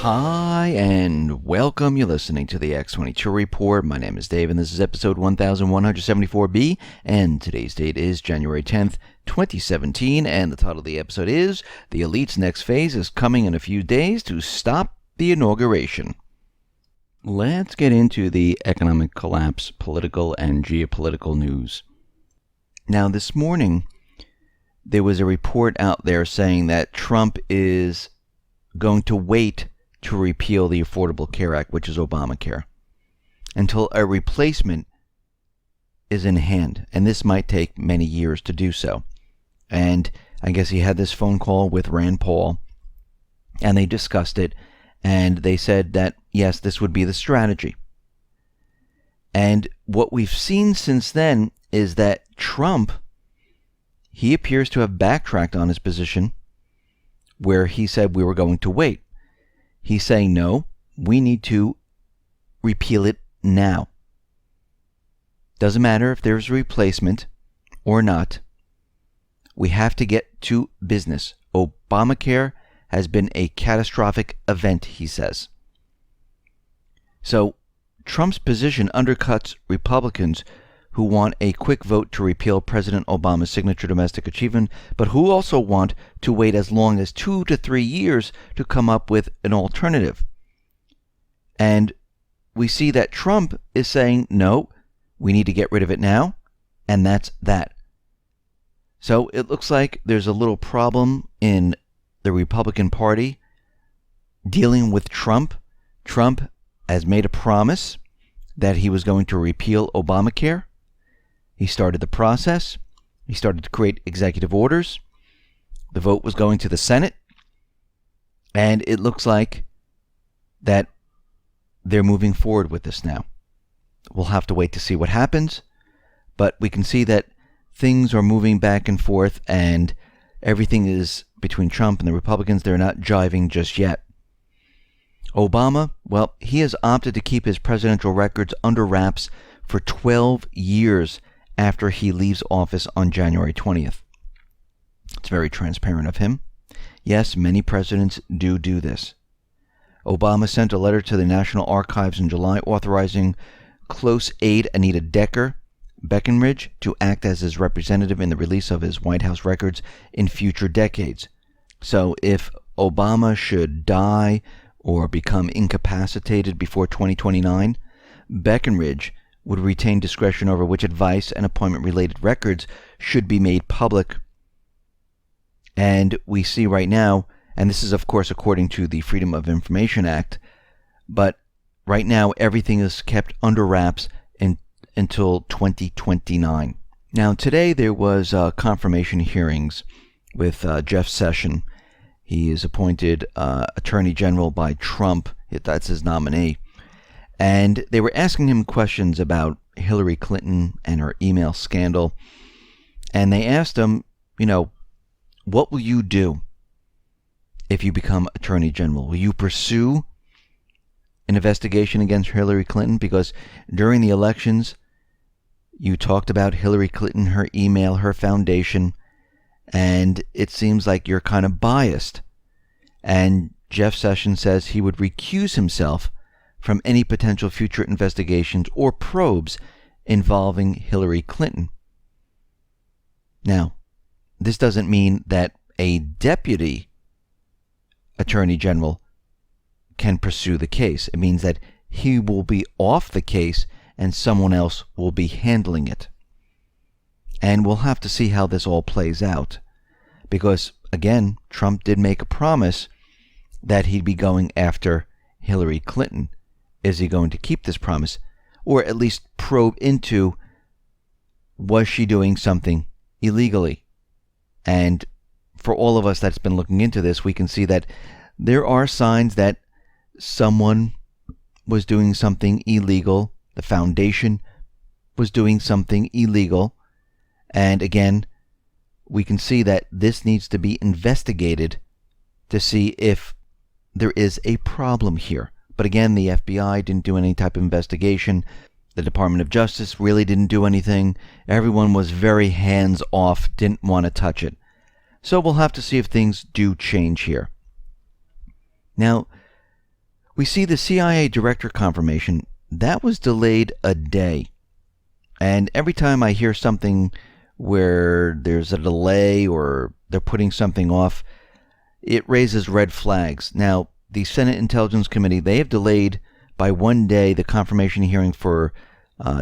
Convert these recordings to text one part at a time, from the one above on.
Hi, and welcome. You're listening to the X22 Report. My name is Dave, and this is episode 1174B, and today's date is January 10th, 2017, and the title of the episode is The Elite's Next Phase is Coming in a Few Days to Stop the Inauguration. Let's get into the economic collapse, political and geopolitical news. Now, this morning, there was a report out there saying that Trump is going to wait to repeal the Affordable Care Act, which is Obamacare, until a replacement is in hand. And this might take many years to do so. And I guess he had this phone call with Rand Paul, and they discussed it, and they said that, yes, this would be the strategy. And what we've seen since then is that Trump, he appears to have backtracked on his position where he said we were going to wait. He's saying, no, we need to repeal it now. Doesn't matter if there's a replacement or not. We have to get to business. Obamacare has been a catastrophic event, he says. So Trump's position undercuts Republicans who want a quick vote to repeal President Obama's signature domestic achievement, but who also want to wait as long as 2 to 3 years to come up with an alternative. And we see that Trump is saying, no, we need to get rid of it now, and that's that. So it looks like there's a little problem in the Republican Party dealing with Trump. Trump has made a promise that he was going to repeal Obamacare. He started the process. He started to create executive orders. The vote was going to the Senate. And it looks like that they're moving forward with this now. We'll have to wait to see what happens. But we can see that things are moving back and forth, and everything is between Trump and the Republicans. They're not jiving just yet. Obama, well, he has opted to keep his presidential records under wraps for 12 years after he leaves office on January 20th. It's very transparent of him. Yes, many presidents do this. Obama sent a letter to the National Archives in July authorizing close aide Anita Beckenridge to act as his representative in the release of his White House records in future decades. So if Obama should die or become incapacitated before 2029, Beckenridge would retain discretion over which advice and appointment-related records should be made public. And we see right now, and this is of course according to the Freedom of Information Act, but right now everything is kept under wraps until 2029. Now today there was confirmation hearings with Jeff Sessions. He is appointed Attorney General by Trump. That's his nominee. And they were asking him questions about Hillary Clinton and her email scandal. And they asked him, what will you do if you become Attorney General? Will you pursue an investigation against Hillary Clinton? Because during the elections, you talked about Hillary Clinton, her email, her foundation, and it seems like you're kind of biased. And Jeff Sessions says he would recuse himself from any potential future investigations or probes involving Hillary Clinton. Now, this doesn't mean that a deputy attorney general can pursue the case. It means that he will be off the case and someone else will be handling it. And we'll have to see how this all plays out. Because, again, Trump did make a promise that he'd be going after Hillary Clinton. Is he going to keep this promise? Or at least probe into, was she doing something illegally? And for all of us that's been looking into this, we can see that there are signs that someone was doing something illegal. The foundation was doing something illegal. And again, we can see that this needs to be investigated to see if there is a problem here. But again, the FBI didn't do any type of investigation. The Department of Justice really didn't do anything. Everyone was very hands-off, didn't want to touch it. So we'll have to see if things do change here. Now, We see the CIA director confirmation. That was delayed a day. And every time I hear something where there's a delay or they're putting something off, it raises red flags. Now, the Senate Intelligence Committee, they have delayed by one day the confirmation hearing for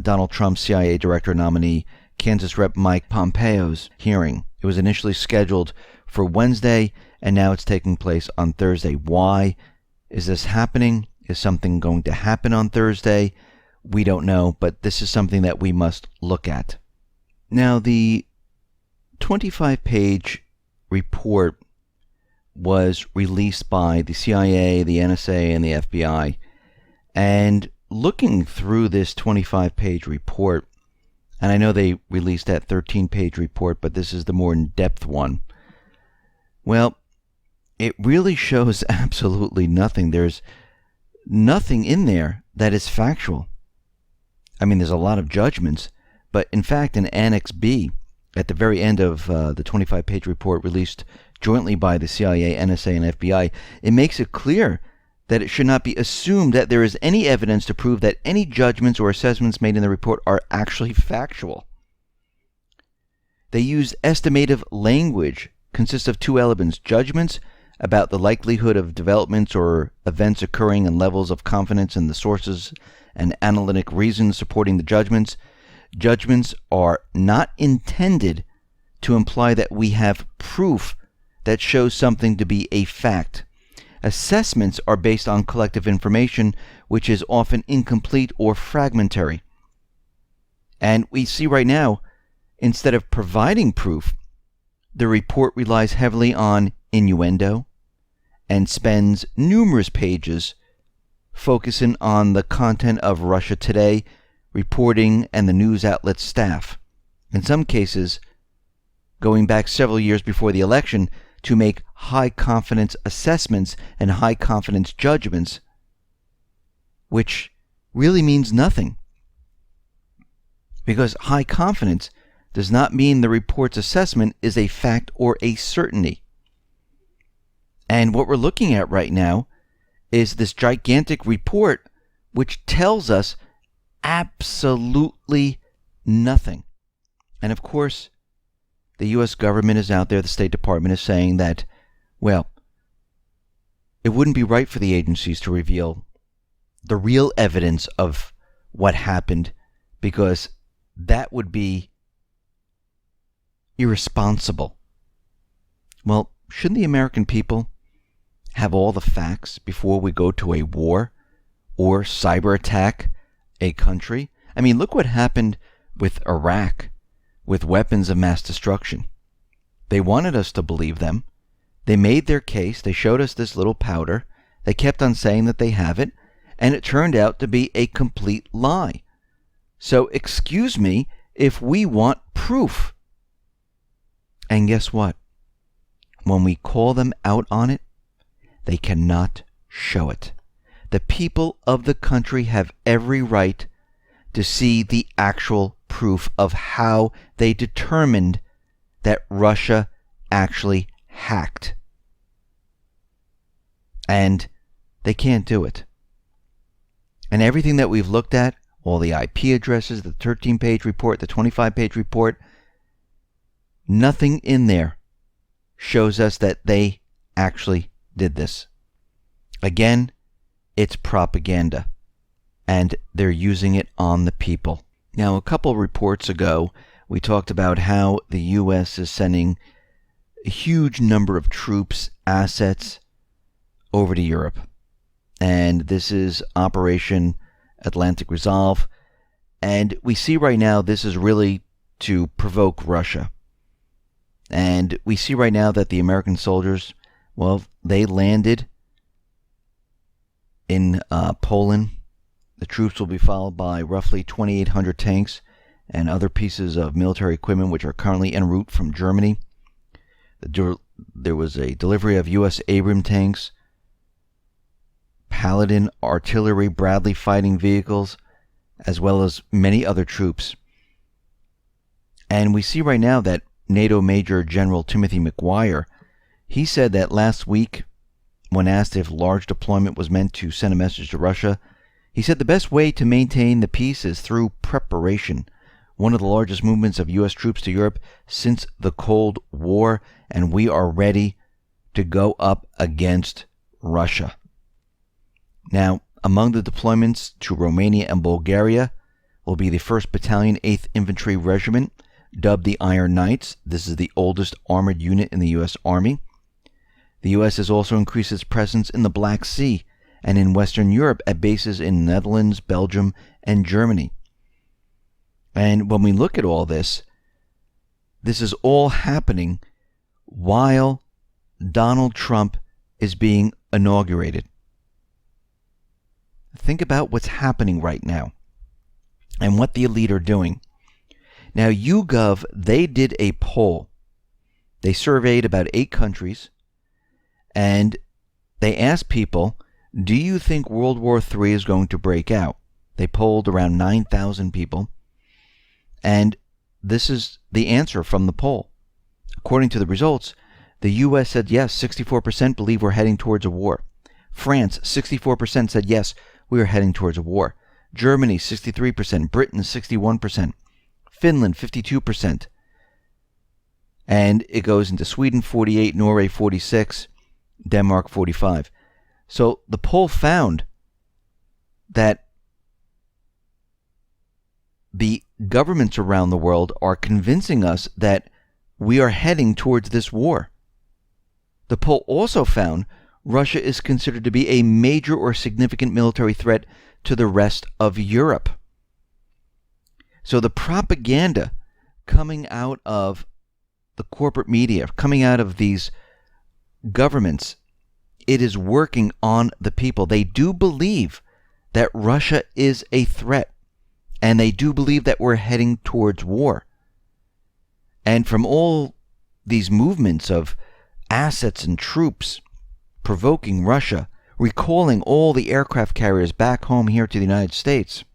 Donald Trump's CIA director nominee, Kansas Rep. Mike Pompeo's hearing. It was initially scheduled for Wednesday, and now it's taking place on Thursday. Why is this happening? Is something going to happen on Thursday? We don't know, but this is something that we must look at. Now, the 25-page report was released by the CIA, the NSA, and the FBI. And looking through this 25-page report, and I know they released that 13-page report, but this is the more in-depth one. Well, it really shows absolutely nothing. There's nothing in there that is factual. I mean, there's a lot of judgments, but in fact, in Annex B, at the very end of the 25-page report released jointly by the CIA, NSA, and FBI, it makes it clear that it should not be assumed that there is any evidence to prove that any judgments or assessments made in the report are actually factual. They use estimative language, consists of two elements: judgments about the likelihood of developments or events occurring and levels of confidence in the sources and analytic reasons supporting the judgments. Judgments are not intended to imply that we have proof that shows something to be a fact. Assessments are based on collective information, which is often incomplete or fragmentary. And we see right now, instead of providing proof, the report relies heavily on innuendo and spends numerous pages focusing on the content of Russia Today reporting and the news outlet's staff. In some cases, going back several years before the election, to make high-confidence assessments and high-confidence judgments, which really means nothing. Because high confidence does not mean the report's assessment is a fact or a certainty. And what we're looking at right now is this gigantic report which tells us absolutely nothing. And of course, the U.S. government is out there, the State Department is saying that, well, it wouldn't be right for the agencies to reveal the real evidence of what happened because that would be irresponsible. Well, shouldn't the American people have all the facts before we go to a war or cyber attack a country? I mean, look what happened with Iraq with weapons of mass destruction. They wanted us to believe them. They made their case. They showed us this little powder. They kept on saying that they have it, and it turned out to be a complete lie. So excuse me if we want proof. And guess what? When we call them out on it, they cannot show it. The people of the country have every right to see the actual proof of how they determined that Russia actually hacked. And they can't do it. And everything that we've looked at, all the IP addresses, the 13-page report, the 25-page report, nothing in there shows us that they actually did this. Again, it's propaganda, and they're using it on the people. Now, a couple reports ago, we talked about how the U.S. is sending a huge number of troops, assets, over to Europe. And this is Operation Atlantic Resolve. And we see right now this is really to provoke Russia. And we see right now that the American soldiers, well, they landed in Poland. The troops will be followed by roughly 2,800 tanks and other pieces of military equipment which are currently en route from Germany. There was a delivery of U.S. Abrams tanks, Paladin artillery, Bradley fighting vehicles, as well as many other troops. And we see right now that NATO Major General Timothy McGuire, he said that last week When asked if large deployment was meant to send a message to Russia, he said the best way to maintain the peace is through preparation. One of the largest movements of U.S. troops to Europe since the Cold War, and we are ready to go up against Russia. Now, among the deployments to Romania and Bulgaria will be the 1st Battalion, 8th Infantry Regiment, dubbed the Iron Knights. This is the oldest armored unit in the U.S. Army. The U.S. has also increased its presence in the Black Sea and in Western Europe at bases in Netherlands, Belgium, and Germany. And when we look at all this, this is all happening while Donald Trump is being inaugurated. Think about what's happening right now and what the elite are doing. Now, YouGov, they did a poll. They surveyed about 8 countries, and they asked people, do you think World War III is going to break out? They polled around 9,000 people, and this is the answer from the poll. According to the results, the U.S. said yes, 64% believe we're heading towards a war. France, 64% said yes, we are heading towards a war. Germany, 63%. Britain, 61%. Finland, 52%. And it goes into Sweden, 48%, Norway, 46%, Denmark, 45%. So the poll found that the governments around the world are convincing us that we are heading towards this war. The poll also found Russia is considered to be a major or significant military threat to the rest of Europe. So the propaganda coming out of the corporate media, coming out of these governments, it is working on the people. They do believe that Russia is a threat, and they do believe that we're heading towards war. And from all these movements of assets and troops provoking Russia, recalling all the aircraft carriers back home here to the United States,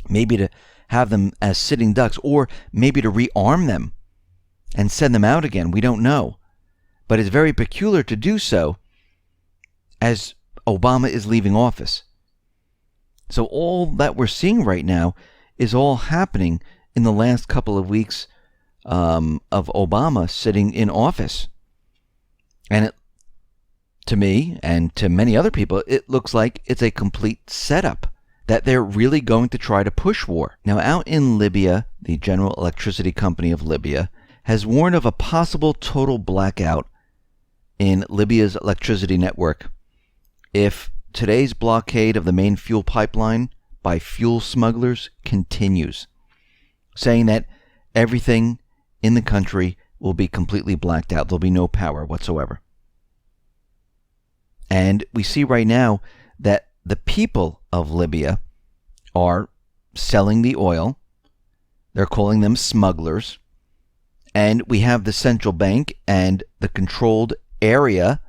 maybe to have them as sitting ducks, or maybe to rearm them and send them out again. We don't know. But it's very peculiar to do so as Obama is leaving office. So all that we're seeing right now is all happening in the last couple of weeks of Obama sitting in office. And to me and to many other people, it looks like it's a complete setup, that they're really going to try to push war. Now, out in Libya, the General Electricity Company of Libya has warned of a possible total blackout in Libya's electricity network if today's blockade of the main fuel pipeline by fuel smugglers continues, saying that everything in the country will be completely blacked out. There'll be no power whatsoever. And we see right now that the people of Libya are selling the oil. They're calling them smugglers. And we have the central bank and the controlled area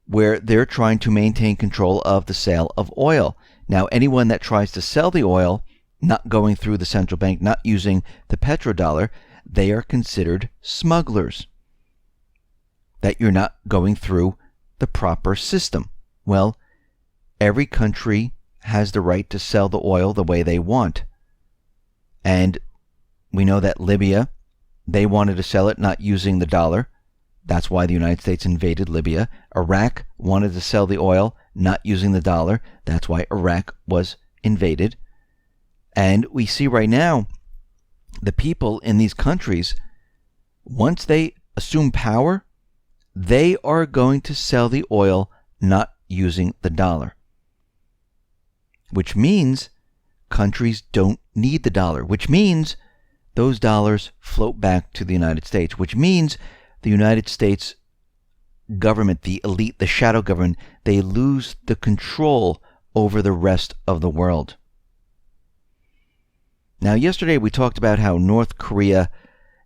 where they're trying to maintain control of the sale of oil. Now, anyone that tries to sell the oil, not going through the central bank, not using the petrodollar, they are considered smugglers. That you're not going through the proper system. Well, every country has the right to sell the oil the way they want. And we know that Libya, they wanted to sell it not using the dollar. That's why the United States invaded Libya. Iraq wanted to sell the oil not using the dollar. That's why Iraq was invaded. And we see right now the people in these countries, once they assume power, they are going to sell the oil not using the dollar. Which means countries don't need the dollar. Which means those dollars float back to the United States. Which means the United States government, the elite, the shadow government, they lose the control over the rest of the world. Now, yesterday we talked about how North Korea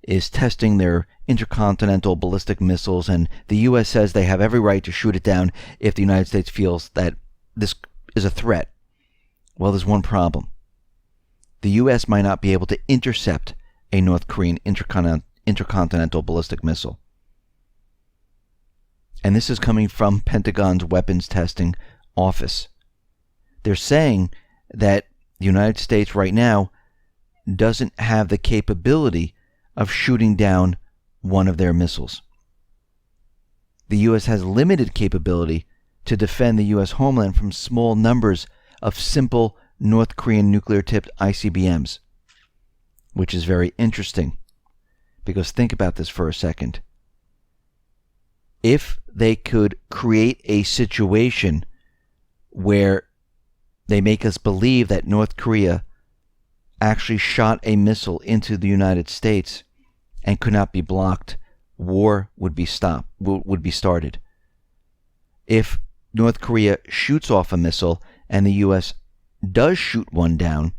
is testing their intercontinental ballistic missiles, and the U.S. says they have every right to shoot it down if the United States feels that this is a threat. Well, there's one problem. The U.S. might not be able to intercept a North Korean intercontinental ballistic missile. And this is coming from Pentagon's weapons testing office. They're saying that the United States right now doesn't have the capability of shooting down one of their missiles. The U.S. has limited capability to defend the U.S. homeland from small numbers of simple North Korean nuclear-tipped ICBMs, which is very interesting, because think about this for a second. If they could create a situation where they make us believe that North Korea actually shot a missile into the United States and could not be blocked, war would be started. If North Korea shoots off a missile and the U.S. does shoot one down,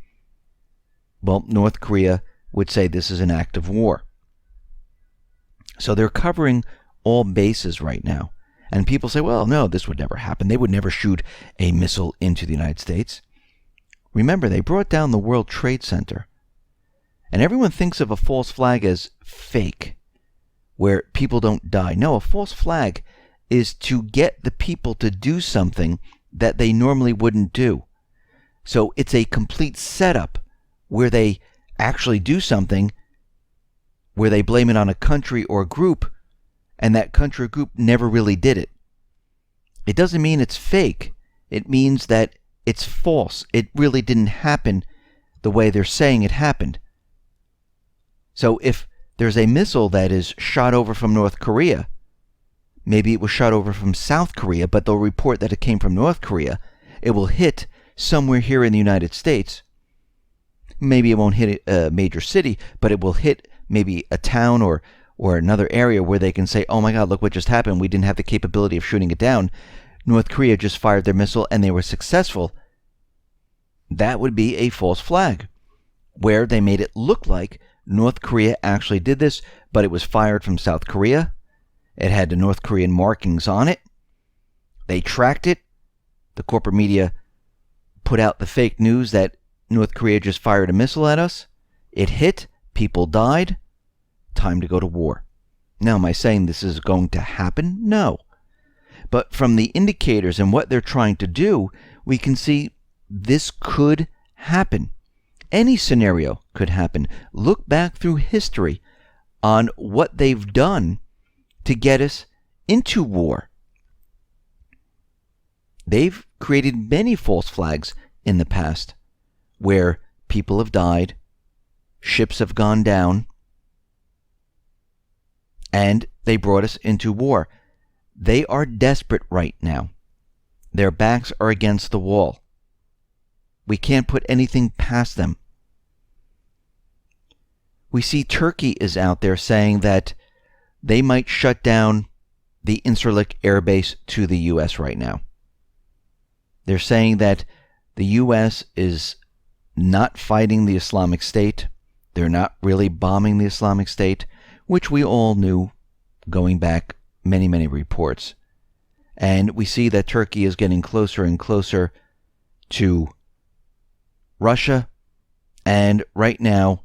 well, North Korea would say this is an act of war. So they're covering all bases right now. And people say, well, no, this would never happen. They would never shoot a missile into the United States. Remember, they brought down the World Trade Center. And everyone thinks of a false flag as fake, where people don't die. No, a false flag is to get the people to do something that they normally wouldn't do. So it's a complete setup where they actually do something where they blame it on a country or group, and that country or group never really did it. It doesn't mean it's fake. It means that it's false. It really didn't happen the way they're saying it happened. So if there's a missile that is shot over from North Korea, maybe it was shot over from South Korea, but they'll report that it came from North Korea, it will hit somewhere here in the United States. Maybe it won't hit a major city, but it will hit maybe a town or another area where they can say, oh my God, look what just happened. We didn't have the capability of shooting it down. North Korea just fired their missile and they were successful. That would be a false flag, where they made it look like North Korea actually did this, but it was fired from South Korea. It had the North Korean markings on it. They tracked it. The corporate media put out the fake news that North Korea just fired a missile at us. It hit. People died. Time to go to war. Now, am I saying this is going to happen? No. But from the indicators and what they're trying to do, we can see this could happen. Any scenario could happen. Look back through history on what they've done to get us into war. They've created many false flags in the past where people have died, ships have gone down, and they brought us into war. They are desperate right now. Their backs are against the wall. We can't put anything past them. We see Turkey is out there saying that they might shut down the Incirlik Air Base to the U.S. right now. They're saying that the U.S. is not fighting the Islamic State. They're not really bombing the Islamic State, which we all knew going back many, many reports. And we see that Turkey is getting closer and closer to Russia, and right now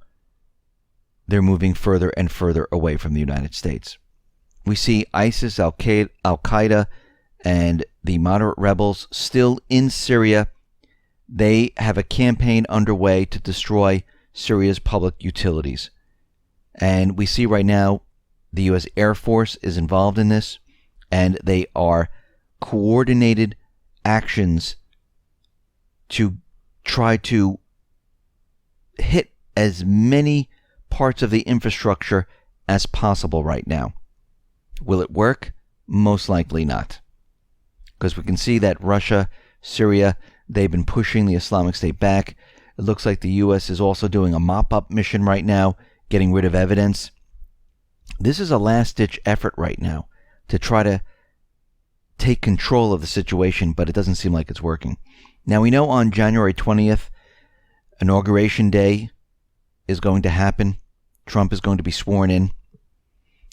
they're moving further and further away from the United States. We see ISIS, Al-Qaeda, and the moderate rebels still in Syria. They have a campaign underway to destroy Syria's public utilities. And we see right now the U.S. Air Force is involved in this, and they are coordinated actions to try to hit as many parts of the infrastructure as possible right now. Will it work? Most likely not. Because we can see that Russia, Syria, they've been pushing the Islamic State back. It looks like the U.S. is also doing a mop-up mission right now, getting rid of evidence. This is a last-ditch effort right now to try to take control of the situation, but it doesn't seem like it's working. Now, we know on January 20th, Inauguration Day is going to happen. Trump is going to be sworn in.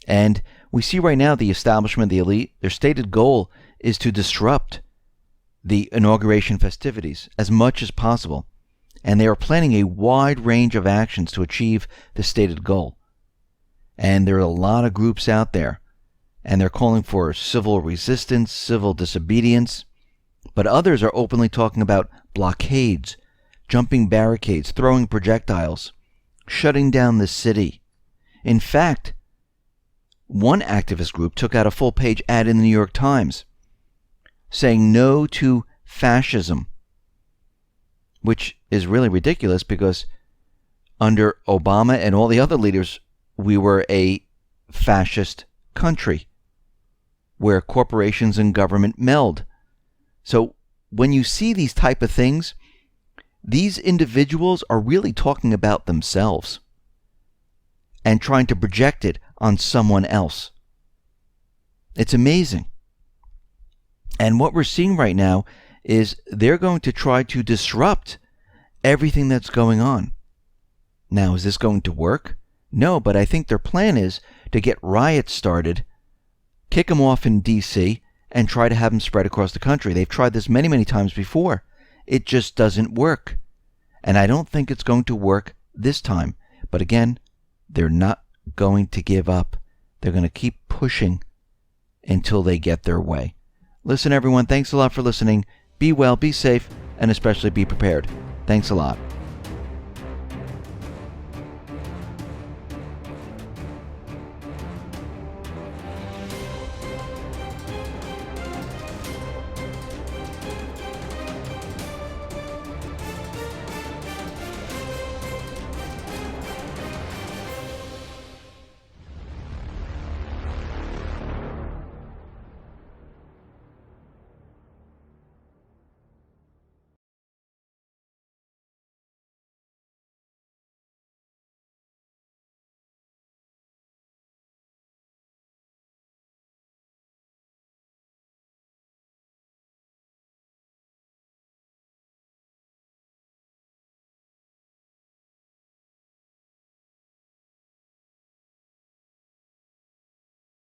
And we see right now the establishment, the elite, their stated goal is to disrupt the inauguration festivities as much as possible. And they are planning a wide range of actions to achieve the stated goal. And there are a lot of groups out there. and they're calling for civil resistance, civil disobedience. But others are openly talking about blockades, jumping barricades, throwing projectiles, shutting down the city. In fact, one activist group took out a full-page ad in the New York Times saying no to fascism, which is really ridiculous because under Obama and all the other leaders, we were a fascist country where corporations and government meld. So when you see these type of things, these individuals are really talking about themselves and trying to project it on someone else. It's amazing. And what we're seeing right now is they're going to try to disrupt everything that's going on. Now, is this going to work? No, but I think their plan is to get riots started, kick them off in D.C., and try to have them spread across the country. They've tried this many, many times before. It just doesn't work. And I don't think it's going to work this time. But again, they're not going to give up. They're going to keep pushing until they get their way. Listen, everyone, thanks a lot for listening. Be well, be safe, and especially be prepared. Thanks a lot.